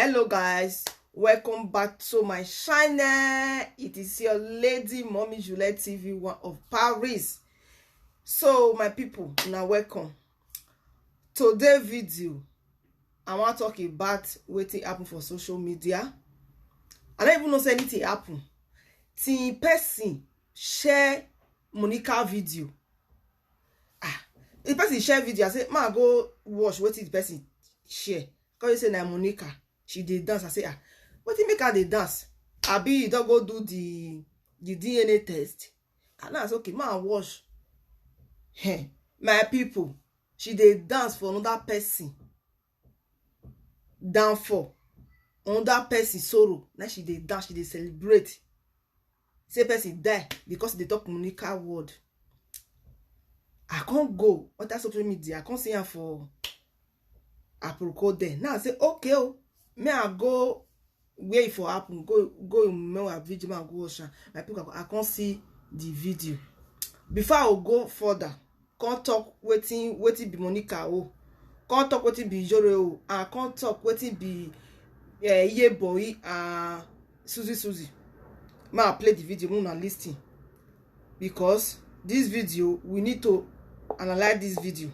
Hello guys, welcome back to my channel. It is your lady Mommy Juliet TV1 of Paris. So my people, now welcome. Today video I want to talk about wetin happen for social media. I don't even know say anything happen till person share Monica video. The person share video, I say ma go watch wetin the person share. Because you say na Monica, she did dance. I say wetin make her dey dance? Abi you don't go do the DNA test. And I say okay, ma watch. Hey, my people, she did dance for another person. Down for another person sorrow. Now she did dance, she did celebrate. Say person die because they talk Monica word. I can't go on that social media. I can't see her for Aproko there. Now I say okay, may I go where for happen? Go in my video and go watch. My people, I can't see the video. Before I go further, can't talk waiting be Monica can't talk waiting be Jore and can't talk waiting be Ye Boy Susie. May I play the video more and listen because this video we need to analyze this video.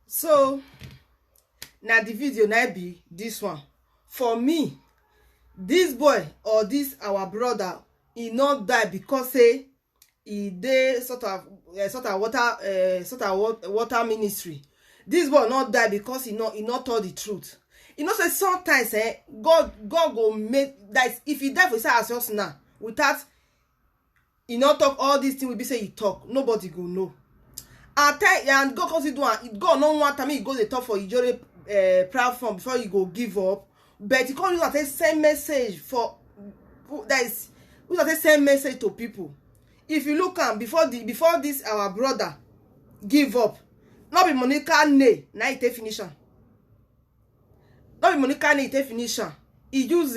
So now the video now be this one. For me, this boy or this our brother, he not die because say he did sort of water ministry. This boy not die because he not told the truth. You know say sometimes God go make that if he die for himself as now without he not talk all these things we be say he talk, nobody go know. And God cause do God no want time he go dey talk for Ijore platform before he go give up. But he can't use that same message for that is use that same message to people. If you look at before this our brother give up, not be Monica nay, now it finish. Not be Monica nay it finish. He use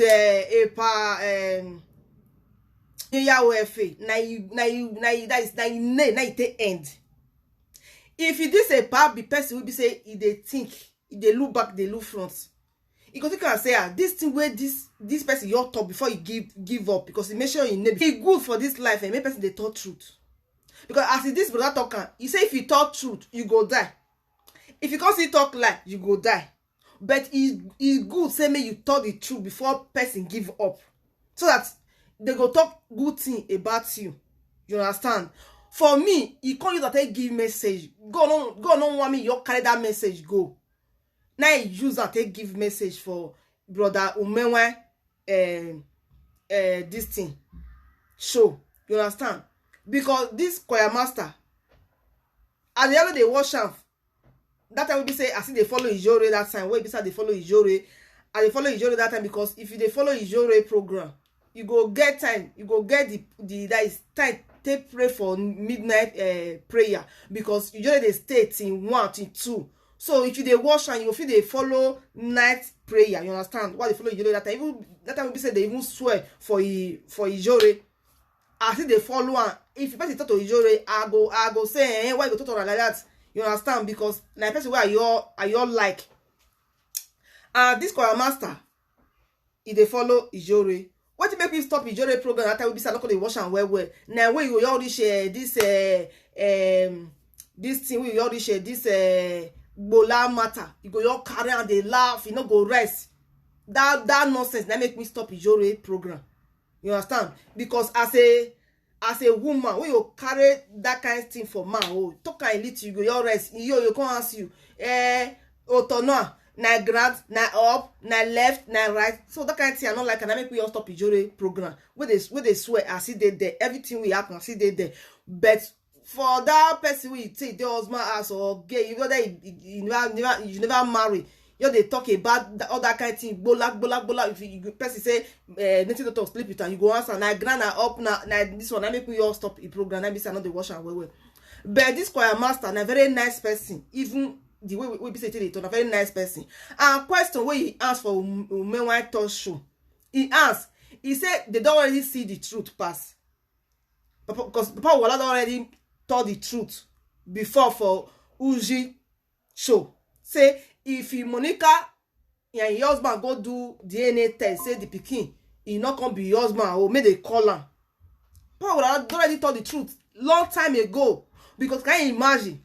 Yahweh na it end. If you this a part be person will be say they think, they look back, they look front. You go think and say this thing where this person your talk before you give up because he make sure you name it good for this life and make person they talk truth. Because as this brother talking, he say if you talk truth, you go die. If you can't see talk lie, you go die. But it's good say me you talk the truth before person give up. So that they go talk good thing about you. You understand? For me, he can't use that give message. God no want me your carry that message go. Now he use that give message for brother Umewe this thing show. You understand? Because this choir master at the end of the watch am that time we be say I see they follow Ijore that time. Where beside they follow Ijore, and they follow Ijore that time because if you they follow Ijore program, you go get time, you go get the that is time take pray for midnight prayer, because usually they stay till 1 till 2. So if you dey wash and you feel they follow night prayer, you understand? Why they follow Ijore that time? Even that time we say they even swear for Ijore. I see they follow, and if you person talk to Ijore, I go say, why you go talk to her like that? You understand? Because na person where are your like. And this choir master, if they follow Ijore, what make me stop Ijore program? That time we be say I don't wash and well. Now when you all this this thing we all this bola matter, you go all carry and they laugh, you know, go rest. That nonsense that make me stop Ijore program. You understand? Because as a woman, when you carry that kind of thing for man, talk a little, you go your rest. You can't ask you, otono, na grad, na up, na left, na right. So that kind of thing I don't like, and I make we all stop Ijore program. Where they swear, I see they there. Everything we happen, I see they there. But for that person we take the husband as or gay, you know that you never marry. You they talk about all that kind of thing. Bola. If you person say native doctor sleep with and you go answer na grand na up na this one. I make we all stop the program. I be say I know the wash and well. But this choir master na very nice person. Even the way we be say they talk, a very nice person. And question where he asked for Women White Talk Show, he asked. He said they don't already see the truth pass. Because Papa Wala don't already told the truth before for Uji show. Say if Monica and your husband go do DNA test, say the pikin he not gonna be your husband, or may they call him. Paul already told the truth long time ago. Because can you imagine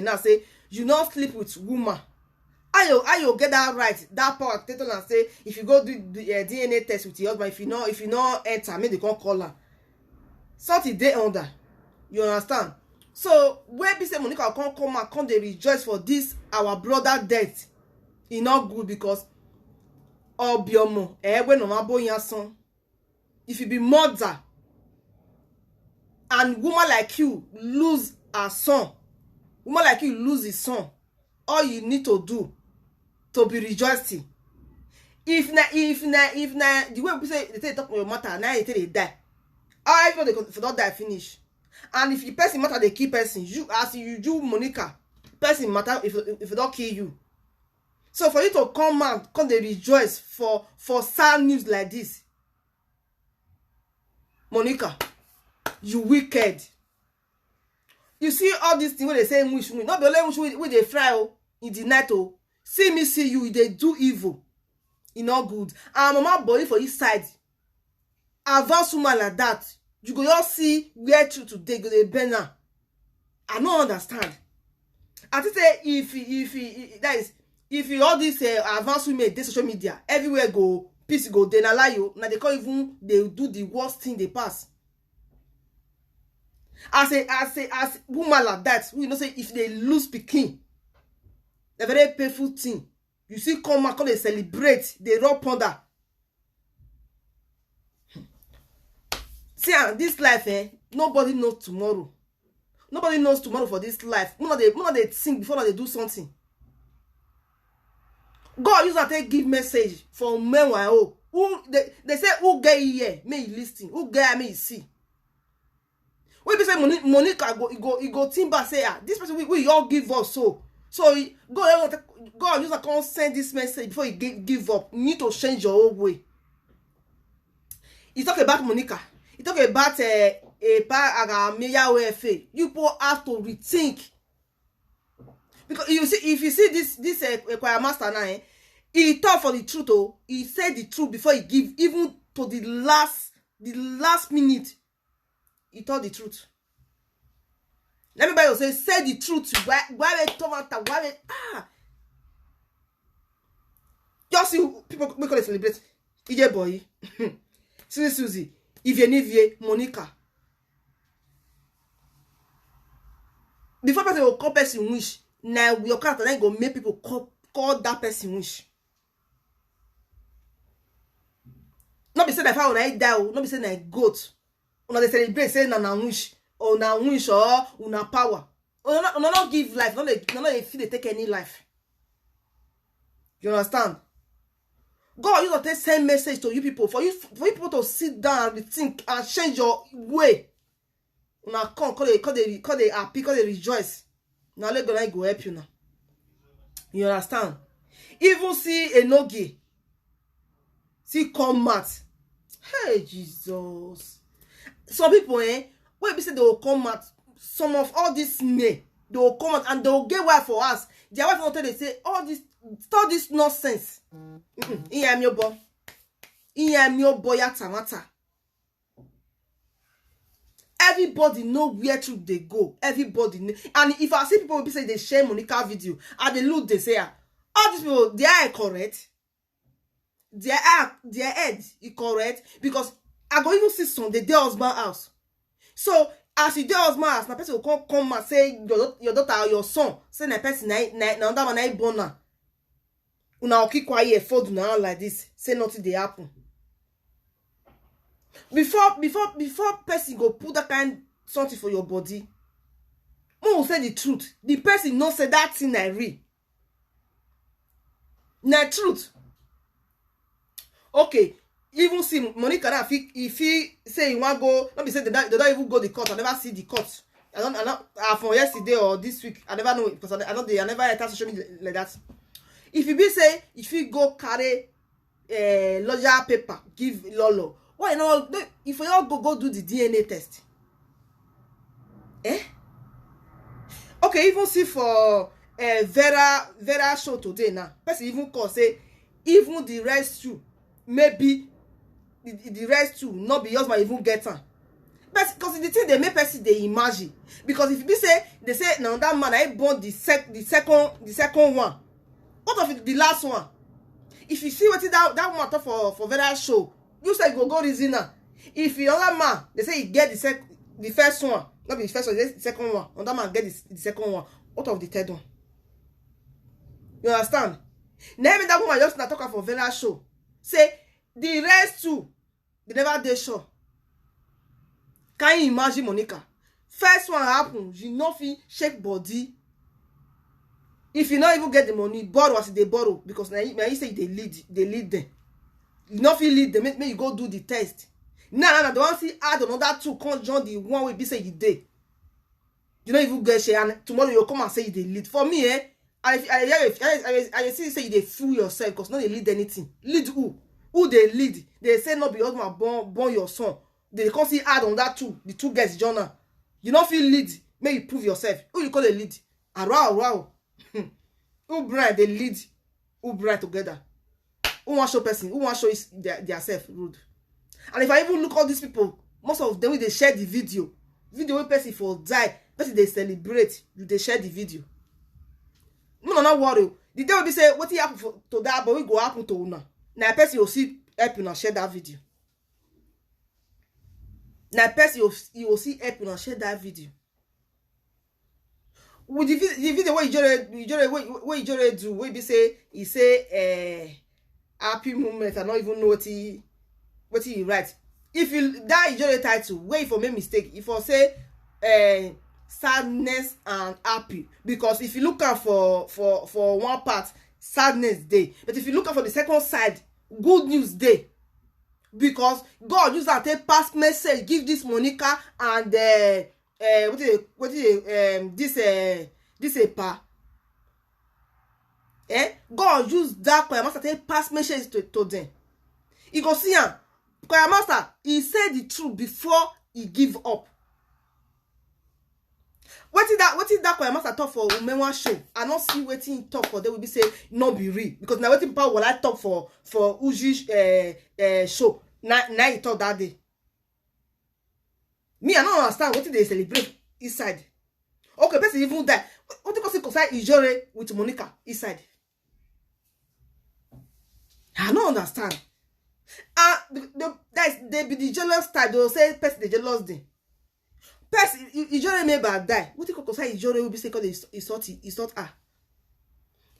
now? Say you not sleep with woman. How you get that right? That power to tell and say if you go do the DNA test with your husband, if you not enter, may they can't call her. Something day under. You understand? So when be say Monica come and come they rejoice for this our brother death, e not good because obiomo when no boy son. If you be mother and woman like you lose her son, woman like you lose his son, all you need to do to be rejoicing. If na the way we say they talk your matter now they die. I know they don't die finish. And if you person matter they kill person, you as you do Monica, person matter if they don't kill you. So for you to come out, come they rejoice for sad news like this. Monica, you wicked. You see all these things when they say wish me, not be only wish they fry in the night. See me see you, they do evil. It not good. And mama body for his side. Advance woman like that. You go all see where to today go they burn now. I don't understand. I think say if all this advanced women they social media everywhere go peace go they na lie you now they can't even they do the worst thing they pass. As woman like that, we know say if they lose pikin, a very painful thing. You see come and come they celebrate, they rub under. See, this life, nobody knows tomorrow. Nobody knows tomorrow for this life. None of they think before they do something. God use that give message for men who they say who get here, may you listen, who get may you see. When we say Monica go timber say this person we all give up so God use that come send this message before you give up. You need to change your own way. He talk about Monica. He talk about a you people have to rethink. Because you see, if you see this choir master now, he talk for the truth. He said the truth before he give, even to the last minute. He told the truth. Let me buy you say the truth. Why just see people make us celebrate. EJ boy, Susie, Ivie, Monica. Before person will call person wish, now your character then go make people call that person wish. Not be saying that if I die, not be saying that goat. Una they celebrate saying na wish or una power. Una not give life. No they feel they take any life. You understand? God use to send message to you people for you people to sit down and think and change your way. Now come, call they happy, call they rejoice. Now let God go help you now. You understand? Even see Enogi, see combat. Hey Jesus! Some people, when we say they will come out, some of all this May, they will come out and they will get wife for us. Their wife will tell they say all this nonsense. I'm your boy. Yatamata. Everybody know where to they go. Everybody know. And if I see people will be say they share Monica video and they look, they say, all these people, they are correct. Their head is correct because I go even see some the husband house. So as you husband house, na person will come and say your daughter or your son say na person na that man na born na. Una keep quiet for do now like this. Say nothing they happen. Before person go put that kind something for your body, one will say the truth. The person no say that thing na real. Na truth. Okay, even see Monica now if he say he want go, not be say they don't even go the court. I never see the court. I don't from yesterday or this week. I never know because I never enter social media like that. If you be say if you go carry lawyer paper give Lolo, why no? If you all go do the DNA test, okay, even see for Vera show today now. Person even call say even the rest too. Maybe the rest too not be husband even get her. But because the thing they make person they imagine. Because if you say they say now that man I born the second one. What of the last one? If you see what that one talk for Vera show, you say go reason now. If the other man they say he get the first one, not be the first one, the second one. Another man get the second one. What of the third one? You understand? Name that woman just not talk for Vera show. Say the rest too, they never dey sure. Can you imagine Monica? First one happen, you know fit shake body. If you not even get the money, borrow as they borrow because now you say they lead them. You not fit lead them, make you go do the test. Now the one see add another two, can't join the one will be say you dey. You don't even get share and tomorrow you come and say you dey lead. For me, I see say you dey fool yourself because no they lead anything. Lead who? Who they lead? They say not be husband born your son. They can't see add on that two. The two guys journal. You don't feel lead. May you prove yourself. Who you call a lead? Wow. Who brand they lead? Who brand together? Who want show person? Who want show their self rude? And if I even look all these people, most of them they share the video where person for die, person they celebrate. They share the video. No, not worry. The day will be say what happen to that, but we go happen to una. Now person will see help you and share that video. Now person you will see help you and share that video. With the video what you do, we be say he say happy moment. I don't even know what he write. If you that you title, wait for make mistake. If I say sadness and happy, because if you look out for one part sadness day, but if you look out for the second side good news day, because God use that take pass message give this Monica and this pa God use that choir master take pass message to them. You go see him choir master he said the truth before he give up. What is that choir master talk for Umewa show? I not see wetin he talk for. They will be say no be real because now wetin people will I talk for Uji show. Now he talk that day. Me I don't understand what they celebrate inside. Okay, person even die. What you consider concern Ijore with Monica inside? I don't understand. They be the jealous type. They will say person the jealous day. Person Ijore may bad die. What you concern Ijore will be say because it's not her.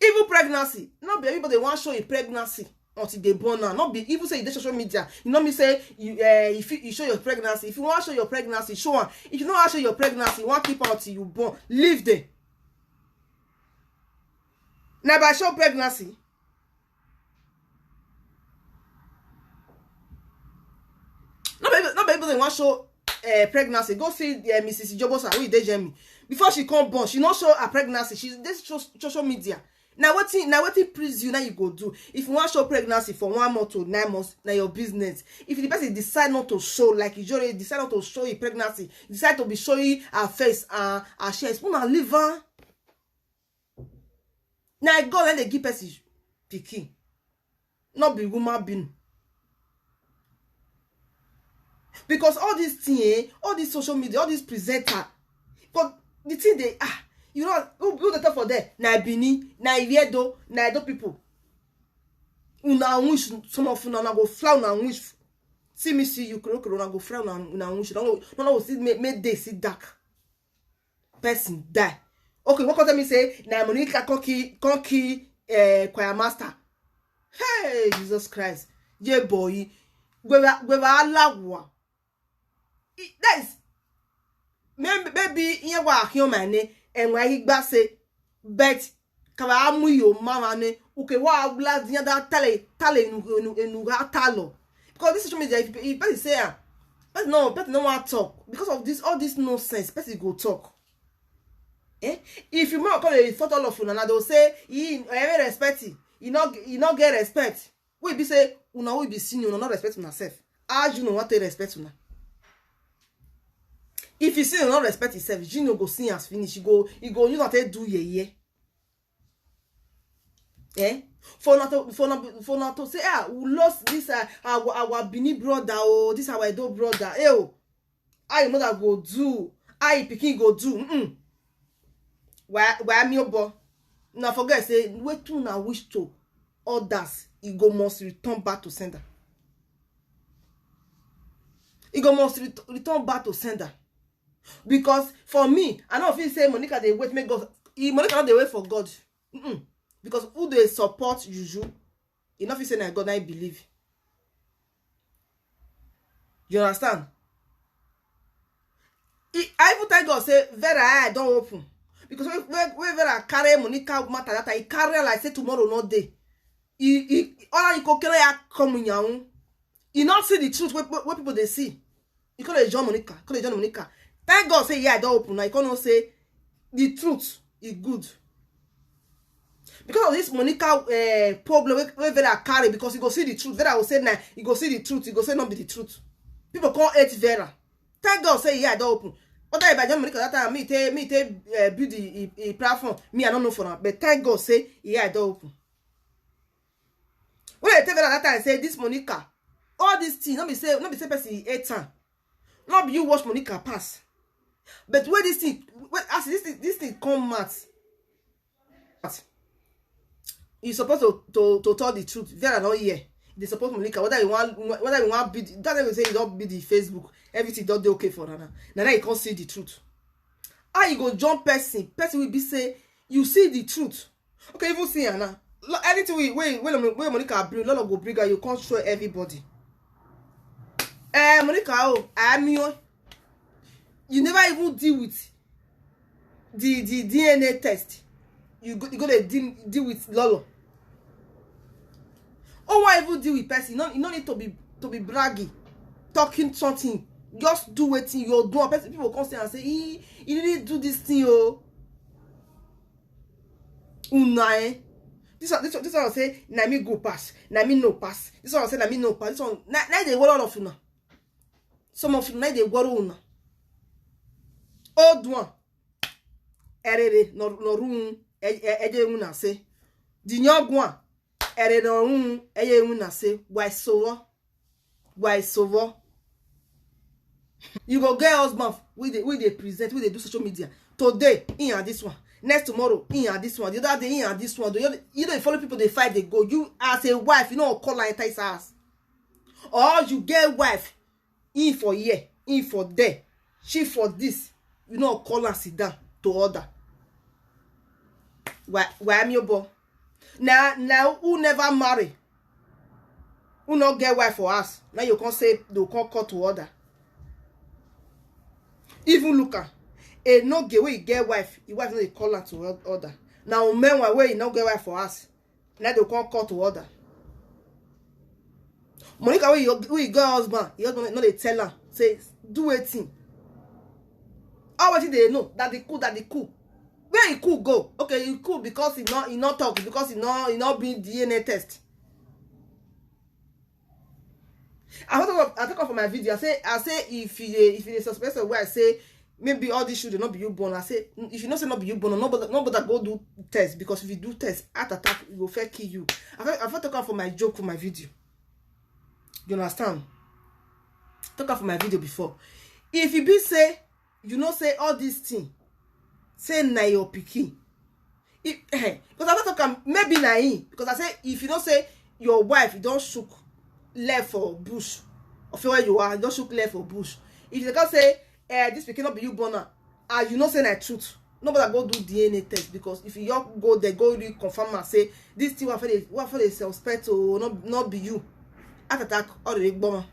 Even pregnancy. Not be everybody want show a pregnancy until they born now. Not be even say you dey social media. You know me say if you show your pregnancy. If you want to show your pregnancy, show one. If you don't want to show your pregnancy, you want keep out till you born. Leave there. Now by show pregnancy. Not be able to want show pregnancy. Go see Mrs. Ijobosa who dey Germany. Before she come born, she not show her pregnancy. She's this social media. Now what please you now you go do. If you want show pregnancy for 1 month to 9 months, now your business. If the person decide not to show, like you already decide not to show your pregnancy, decide to be showing her face and her chest, put her liver. Now God let the give person pikin, not be woman being. Because all this thing, all this social media, all this presenter, but the thing they you know who the talk for there? Na Bini, na Iviedo, na Edo people. Una wish some of una go fly una wish. See me see you corona go fly una wish. No see make day see dark. Person die. Okay, what can me say? Na Monica Konki choir master. Hey, Jesus Christ. Yeah boy. Gweva alagwa. That is maybe in wa human and why he say bet kaba amu yo mama ne uke wa bla dia da tale enu talo because this social media if person say but no want talk because of this all this nonsense person go talk. If you more call a photo of una they'll say he respect you not get respect. We be say una we be senior not respect una self. As you know what to respect una. If you see you not respect yourself, you know go see as finish. You go you not do ye. For not to say we lost this our Bini brother or this our Edo brother. I mother go do. I pikin go do. Why me obo? Now forget say wait to na wish to others. You go must return back to sender. You go must return back to sender. Because for me, I know if you say Monica they wait make God. Monica not they wait for God. Because who they support Juju, enough you say that God I believe. You understand? I even tell God say Vera I don't open. Because when Vera carry Monica matter that I carry like say tomorrow not day. All you go carry come in your you not see the truth what people they see. You call it John Monica. Thank God say yeah I don't open. Now you cannot say the truth is good. Because of this Monica problem where Vera carry because you go see the truth. Vera will say nah, you go see the truth, you go say not be the truth. People can't hate Vera. Thank God say yeah I don't open. What I John Monica that time me build the platform. Me I don't know for now. But thank God say yeah I don't open. When I tell Vera that time say this Monica, all these things, not be say person 8 times. Not be you watch Monica pass. But when this thing come out, you supposed to tell the truth. Vera not here. They support Monica. Whether you want be that will say you don't be the Facebook. Everything don't do okay for her. Now you can't see the truth. How you go jump person will be say you see the truth. Okay, even see her now. Anything when Monica bring, Lolo go bring her, you can't show everybody. Monica, you never even deal with the DNA test. You go to deal with Lolo. Oh, why even deal with person? You don't need to be bragging, talking something. Just do what you're doing. People come and say, he didn't do this thing, oh. Una, This one will say, na me go pass, na me no pass. This one will say, na me no pass. This one, na they worry all of you now. Some of you now they worry una. Old one, erere no room, eje una say. The young one, erere no room, eje una say. Why so? You go get husband we they present, we they do social media. Today, in and this one. Next tomorrow, in and this one. The other day, in and this one. You don't follow people, they fight, they go. You as a wife, you know, call like ties ass. Or you get wife, in for here, in for there. She for this. You know, call and sit down to order. Why am your boy? Now, who never marry? Who not get wife for us? Now you can't say, they can't call to order. Even look at no get where you get wife, your wife no dey call her to order. Now men where you not get wife for us, now they can't call to order. Monica, when you go husband, your husband no dey tell her, say do a thing. All what they know that they cool. Where he cool go? Okay, he cool because he not talk, because he not being DNA test. I talk for my video. I say if he suspect where I say maybe all this should not be you born. I say if you not say not be you born, nobody go do test, because if you do test, heart attack, it will fair kill you. I talk for my joke for my video. You understand? Talk for my video before. If you be say you know say all these things, say na your pikin. Because I don't talk maybe na him. Because I say if you don't say your wife, you don't shook left for bush, of where you are, you don't shook left for bush. If you can say this pikin not be you born, you know say na truth. Nobody go do DNA test, because if you go there, go really confirm and say this thing what for they suspect or not be you. Heart attack or the bomber.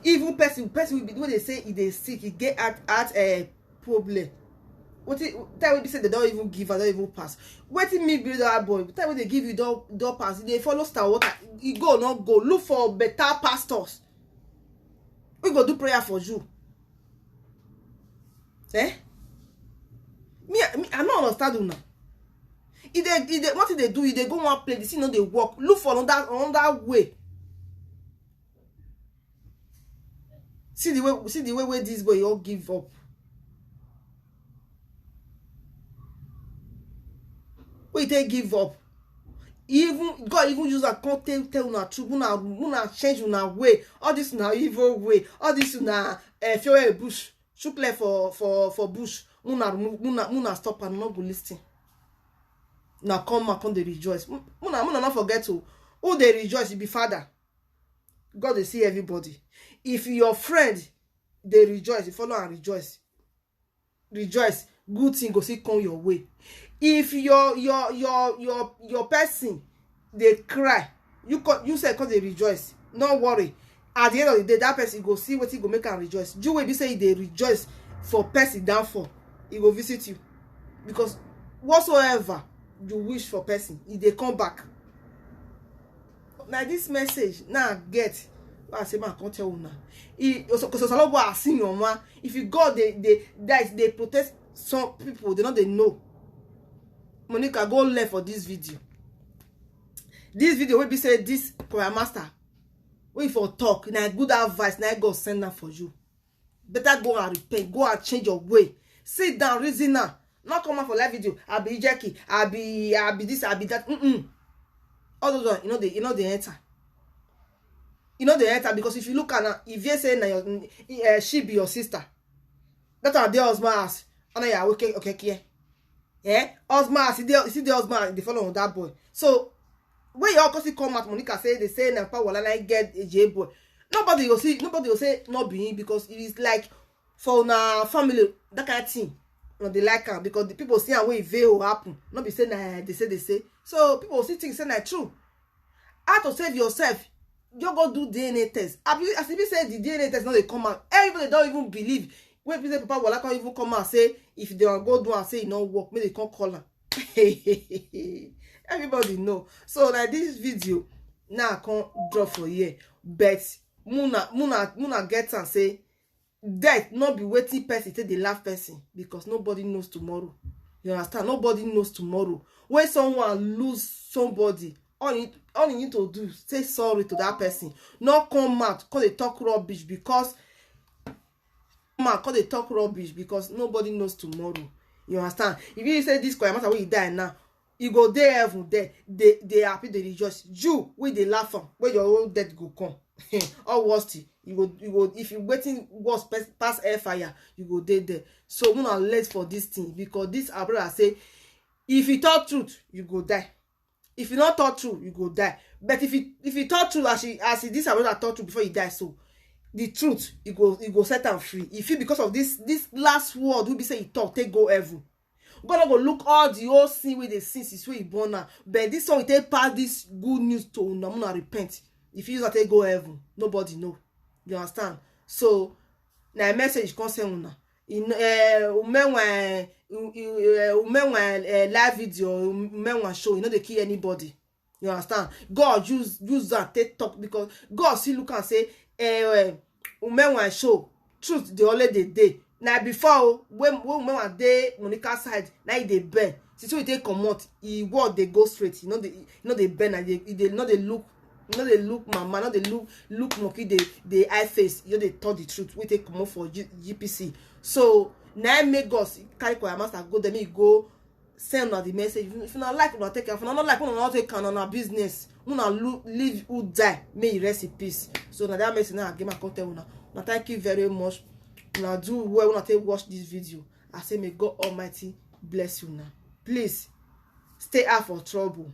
Even person will be when they say if they sick, he get at a problem. What that will be said they don't even give, I don't even pass. Waiting me build that boy. That when they give you don't pass. They follow star water. You go not go. Look for better pastors. We go do prayer for you. Me I don't understand now. What did they do? If they go one place, they see no they walk. Look for another way. See the way where this boy all give up. Wait, they give up. Even God even use a content tell una truth, una change una way. All this na evil way. All this na fuel bush. Shook left for bush. Muna stop and not go listen. Now come back on the rejoice. Muna not forget to who they rejoice, you be father. God they see everybody. If your friend they rejoice, you follow and rejoice. Rejoice. Good thing go see come your way. If your person they cry, you say cause they rejoice. Don't worry. At the end of the day, that person go see what he go make and rejoice. You will be say they rejoice for person downfall. He will visit you. Because whatsoever you wish for person, if they come back. Now this message now get I say man can't tell you now. If you go they protest some people, they know. Monica go left for this video. This video will be say this choir master. Wait for talk. Now good advice. Now God send that for you. Better go and repent. Go and change your way. Sit down, reason now. Not come out for live video. I be Jackie. I be this. I be that. All those ones, you know they enter. You know they enter because if you look at her, if you say na she be your sister, that's how the husband ask. And yeah, okay. Yeah, husband see the husband they follow on that boy. So when you all come out, Monica say they say na power and I get a J boy. Nobody will say not being because it is like for na family that kind of thing. You know, they like her because the people see how way veil happen. Not be saying they say. So people see things say that true. How to save yourself? You go do DNA test. As if you say the DNA test, now they come out. Everybody don't even believe. When people say Papa Wala can't even come and say if they want go do and say it don't work, maybe they can't call her. Everybody know. So like this video now I can't drop for here. But Muna get and say death not be waiting person till the last person because nobody knows tomorrow. You understand? Nobody knows tomorrow. When someone lose somebody, all you need to do say sorry to that person. Not come out because they talk rubbish because nobody knows tomorrow. You understand? If you say this choir matter when you die now, you go there heaven there. They happy, they rejoice. You with the laugh on where your own death go come. All worst you go if you waiting was past air fire, you go there. So we not late for this thing because this our brother say if you talk truth, you go die. If you not talk truth, you go die. But if you talk truth as this our brother talk truth before you die, so the truth you go set am free. If you because of this last word we be say you talk take go heaven. God go look all the old sin with the sins is where you born now. But this one we take pass this good news to una repent. If you use that take go heaven, nobody know. You understand? So na message concern una. In live video, show, you know they kill anybody. You understand? God use that take talk, because God see look and say women wan show truth dey always dey dey. Na before when women wan dey Monica side, na e dey bend. Since we take comot, e word dey go straight. You know dey bend, and e dey no dey look. No dey look mama, no dey look monkey, dey eye face. You dey talk the truth. We take comot for GPC. So na make God carry choir master go there, make e go send una the message. If una like, una take care. If una not like, una not take care. Una business, una leave who die, may he rest in peace. So na that message now I give my content una. Now thank you very much. Una do well when I take watch this video. I say may God Almighty bless you now. Please stay out for trouble.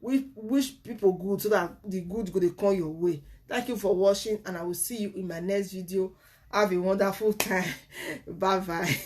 We wish people good, so that the good go dey come your way. Thank you for watching, and I will see you in my next video. Have a wonderful time. Bye bye.